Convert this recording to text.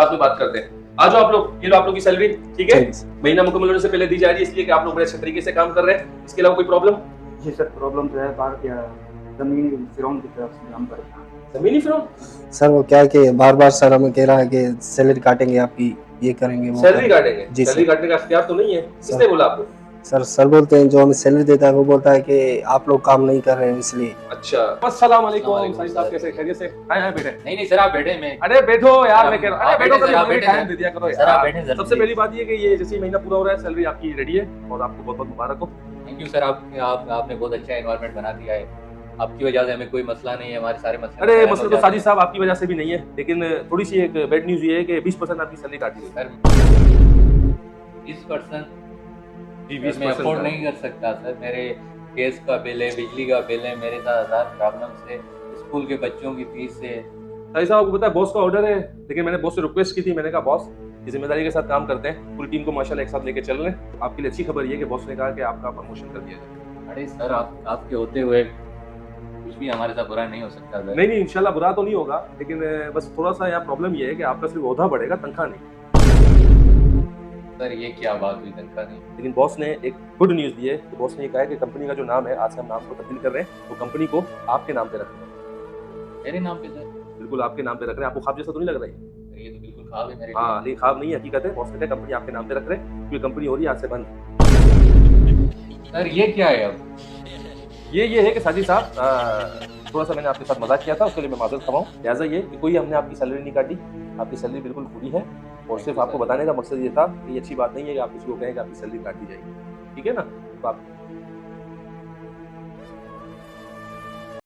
बाद में बात करते हैं। आ जाओ आप लोग, ये लो आप लोग की सैलरी, ठीक है? महीना मुकम्मल होने से पहले दी जा रही है, इसलिए कि आप लोग बड़े अच्छे तरीके से काम कर रहे हैं। इसके अलावा कोई प्रॉब्लम? जी सर, प्रॉब्लम तो है, जमीन फिरौन की तरफ से हम पर जमीनी फिरौन? सर वो क्या है कि बार बार सर हमें कह रहा है कि सैलरी काटेंगे आपकी, ये करेंगे वो सैलरी करेंगे। काटेंगे? जी सैलरी सर। काटने का इख्तियार तो नहीं है, किसने बोला आपको? सर बोलते हैं जो हमें सैलरी देता है वो बोलता है कि आप लोग काम नहीं कर रहे हो इसलिए। अच्छा, अस्सलाम वालेकुम साहिब साहब, कैसे खैरियत से? हाय बैठे। नहीं सर, आप बैठे। मैं अरे बैठो यार, मैं कह रहा हूं, आप अरे बैठो, बैठे सर, आप कभी बैठे टाइम सर। दे दिया करो सर, आप यार। बैठे सर, सबसे पहली बात ये कि ये जैसे महीना पूरा हो रहा है, सैलरी आपकी रेडी है और आपको बहुत बहुत मुबारक हो। थैंक यू सर, आपने बहुत अच्छा एनवायरनमेंट बना दिया है। आपकी वजह से हमें कोई मसला नहीं है, हमारे सारे मसले अरे हल हो मसला तो जाते साजिद हैं। साहब आपकी वजह से भी नहीं है, लेकिन थोड़ी सी एक बैड न्यूज ये है कि 20% आपकी सैलरी काट दी गई। सर 20% जी, मैं 20% अफोर्ड नहीं कर सकता सर। मेरे गैस का बिल है, बिजली का बिल है, मेरे साथ 1000 प्रॉब्लम्स है, स्कूल के बच्चों की फीस है। साहिद साहब, आपको पता है बॉस का ऑर्डर है, लेकिन मैंने बॉस से रिक्वेस्ट की थी। मैंने कहा बॉस, ये जिम्मेदारी के साथ काम करते हैं, पूरी टीम को माशाल्लाह एक साथ लेके चल रहे हैं। आपके लिए अच्छी खबर ये है कि बॉस ने कहा कि आपका प्रमोशन कर दिया जाए। अरे सर, आपके होते हुए कुछ भी हमारे साथ बुरा नहीं हो सकता सर। नहीं इंशाल्लाह बुरा तो नहीं होगा, लेकिन बस थोड़ा सा यहाँ प्रॉब्लम ये है कि आपका सिर्फ ओहदा बढ़ेगा, तनख्वाह नहीं। सर ये क्या बात हुई, तनख्वाह नहीं? लेकिन बॉस ने एक गुड न्यूज़ दी है कि बॉस ने ये कहा है कि कंपनी का जो नाम है, आज से हम नाम को तब्दील कर रहे हैं, तो कंपनी को आपके नाम पे रख रहे हैं। मेरे नाम पे सर? बिल्कुल आपके नाम पे रख रहे हैं। आपको ख्वाब जैसा तो नहीं लग रहा है? सर, ये तो बिल्कुल ख्वाब है मेरे हाँ, लिए। नहीं ख्वाब नहीं है, हकीकत है। बॉस कहते हैं कंपनी आपके नाम पे रख रहे हैं, क्योंकि कंपनी हो रही है आज से बंद। सर ये क्या है अब? ये है कि साजिद साहब, थोड़ा सा मैंने आपके साथ मजाक किया था, उसके लिए मैं माजरत खवाऊँ। लिहाजा ये कि कोई हमने आपकी सैलरी नहीं काटी, आपकी सैलरी बिल्कुल पूरी है, और सिर्फ आपको बताने का मकसद ये था कि ये अच्छी बात नहीं है कि आप किसी को कहें कि आपकी सैलरी काट दी जाएगी, ठीक है ना? तो आप